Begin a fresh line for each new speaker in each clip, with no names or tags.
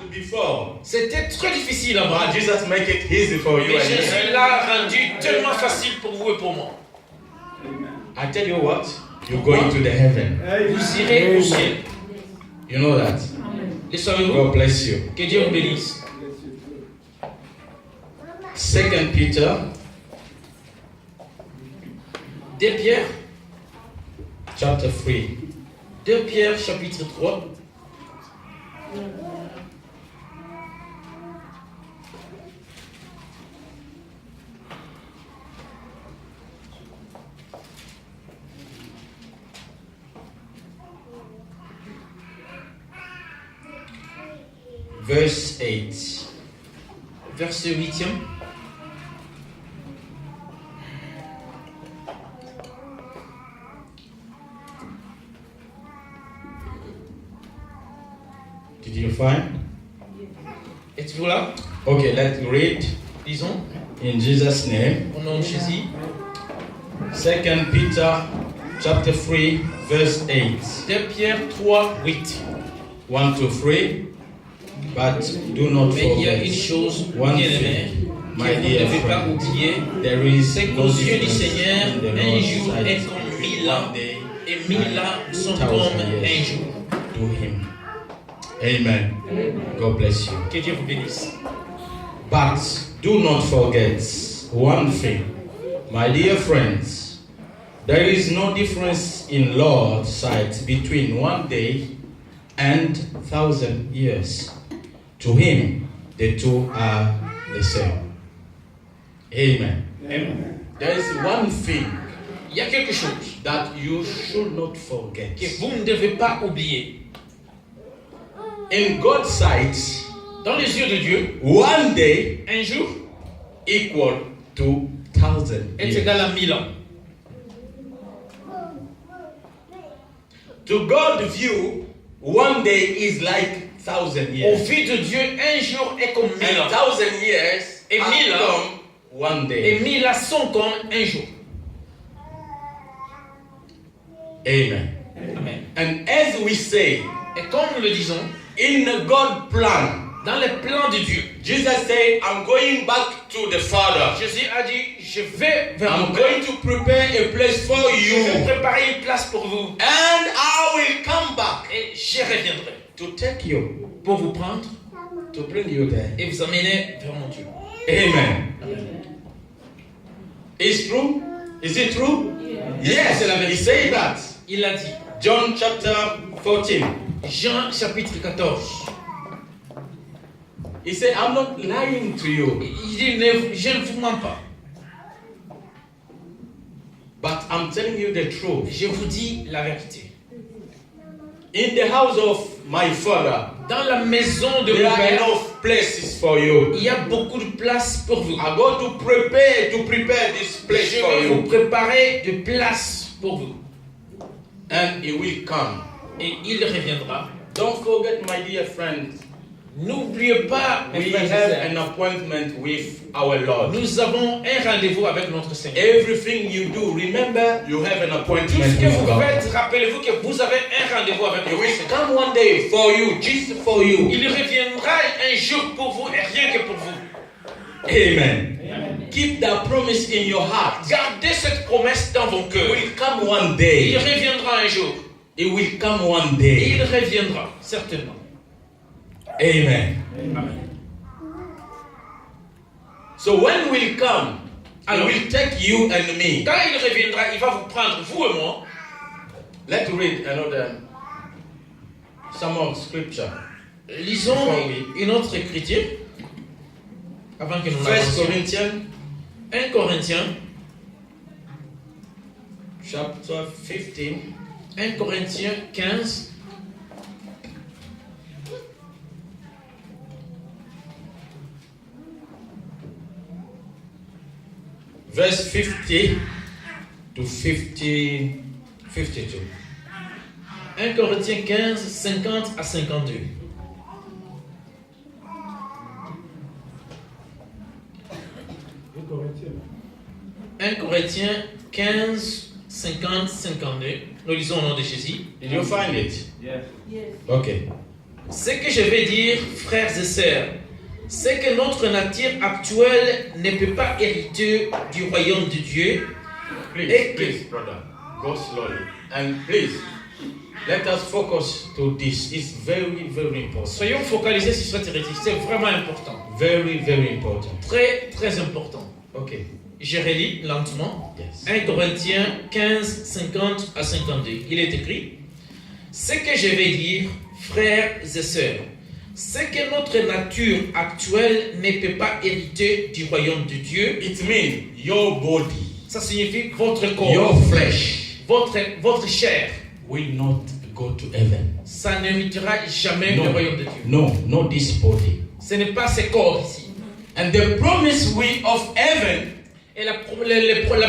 before.
C'était très difficile avant.
But Jesus make it easy for you.
Mais
and
Jésus
me.
l'a rendu tellement facile pour vous et pour moi.
I tell you what, you're going to the heaven.
Vous irez au ciel.
You know that.
Le savez-vous?
God bless you.
Que Dieu vous bénisse.
2 Peter
2 Pierre,
chapter 3.
2 Pierre chapitre 3.
Verse 8.
Verset 8e.
Did you find?
Êtes-vous là?
Okay, let's read
Lisons.
in Jesus' name.
Au nom de Jésus.
2 Peter chapter 3 verse 8.
2 Pierre 3, 8.
1 to 3. But do not
Mais il y a une
forget
chose,
one
bien-aimée,
thing,
que
my
vous ne
dear
devez pas
friend.
oublier.
There is
C'est
no
qu'aux yeux du
difference
Seigneur,
in the
un
Lord's
jour
sight.
est comme 1000 ans,
One day
et 1000 ans sont
1,000
comme un
years
jour.
to him. Amen. God bless you.
Que Dieu vous bénisse.
But do not forget one thing, my dear friends. There is no difference in Lord's sight between one day and 1,000 years. To him, the two are the same. Amen.
Amen.
There is one thing
Il y a quelque chose
that you should not forget.
que vous ne devez pas oublier.
In God's sight,
Dans les yeux de Dieu,
one day
un jour
equal to 1,000
est
years.
égal à 1000 ans.
To God's view, one day is like 1,000
Au
years.
vu de Dieu, un jour est comme 1000
And
ans.
1,000 years
Et
have
1000 ans.
come one
Et
day.
1000 ans sont comme un jour.
Amen.
Amen.
And as we say,
Et comme nous le disons,
in the God plan,
dans les plans de Dieu,
Jesus said, I'm going back to the Father.
Jésus a dit, je vais vers
I'm
mon Père.
going to prepare a place for
Je vais
you.
préparer une place pour vous.
And I will come back
Et je reviendrai
to take you,
pour vous prendre
to bring you there.
et vous amener vers mon Dieu.
Amen. It's true? Is it true? Yes,
C'est la vérité.
he said that.
Il a dit,
John chapter 14.
Jean chapitre 14.
He said, I'm not lying to you,
Il dit, je ne vous mens pas.
but I'm telling you the truth.
Je vous dis la vérité.
In the house of my Father,
Dans la maison de
there
mon
are
Père,
enough places for you.
il y a beaucoup de place pour vous.
I go to prepare this place
Je
for
vais vous
you.
préparer de place pour vous.
And he will come.
Et il reviendra.
Don't forget, my dear friend,
N'oubliez pas, mes
we
frères et
have
sœurs,
an appointment with our Lord.
nous avons un rendez-vous avec notre Seigneur.
Everything you do, remember you have an
Tout
appointment
ce que
with
vous
God.
faites, rappelez-vous que vous avez un rendez-vous avec
He
notre
will
Seigneur.
come one day for you, just for you.
Il reviendra un jour pour vous et rien que pour vous.
Amen. Keep that promise in your heart.
Gardez cette promesse dans vos
It
cœurs.
will come one
Il
day.
reviendra un jour.
It will come one
Et
day.
il reviendra, certainement.
Amen.
Amen.
So when will come, I
Alors,
will take you and me.
quand il reviendra, il va vous prendre, vous et moi.
Let's read another some of scripture.
Lisons une autre écriture avant que nous
1
l'avancions.
Corinthians
1 Corinthiens,
chapter 15.
1 Corinthiens 15,
Verse 50 to 52.
1 Corinthiens 15, 50 à 52. Un Corinthiens 15, 50, 52. Nous lisons au nom de Jésus.
Did you find it?
Yes.
Okay.
Ce que je vais dire, frères et sœurs, c'est que notre nature actuelle ne peut pas hériter du royaume de Dieu.
Please, brother, go slowly. And please, let us focus to this. It's very, very important.
Soyons focalisés sur cette hérétique, c'est vraiment important.
Very, very important.
Très, très important.
Okay.
Je relis lentement.
Yes.
1 Corinthiens 15, 50 à 52. Il est écrit: ce que je vais dire, frères et sœurs, c'est que notre nature actuelle ne peut pas hériter du royaume de Dieu.
It means your body,
Ça signifie que votre corps,
your flesh,
votre chair,
will not go to heaven.
ça n'héritera jamais du royaume de Dieu.
No, not this body.
Ce n'est pas ce corps ici.
And the promise of heaven
Et la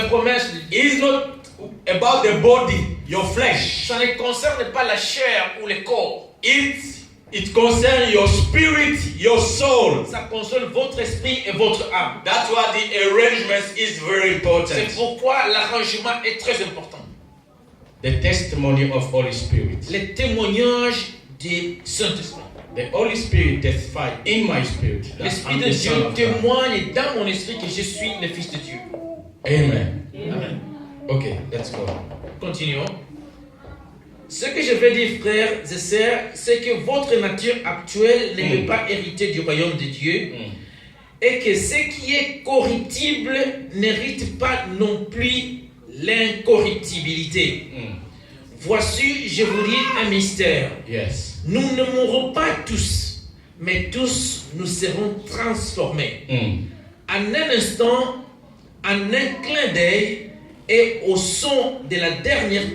promesse,
is not about the body, your flesh.
ça ne concerne pas la chair ou le corps.
It concerns your spirit, your soul.
Ça concerne votre esprit et votre âme.
That's why the arrangement is very important.
C'est pourquoi l'arrangement est très important.
The testimony of Holy Spirit.
Les témoignages du Saint-Esprit.
The Holy Spirit testifies in my spirit that
L'Esprit
I'm
de
the
Dieu
Son of God.
témoigne dans mon esprit que je suis le Fils de Dieu.
Amen.
Amen.
Okay, let's go.
Continuons. Ce que je vais dire, frères et sœurs, c'est que votre nature actuelle ne peut pas hériter du royaume de Dieu et que ce qui est corruptible n'hérite pas non plus l'incorruptibilité. Voici, je vous dis un mystère.
Yes.
Nous ne mourrons pas tous, mais tous nous serons transformés. En un instant, en un clin d'œil et au son de la dernière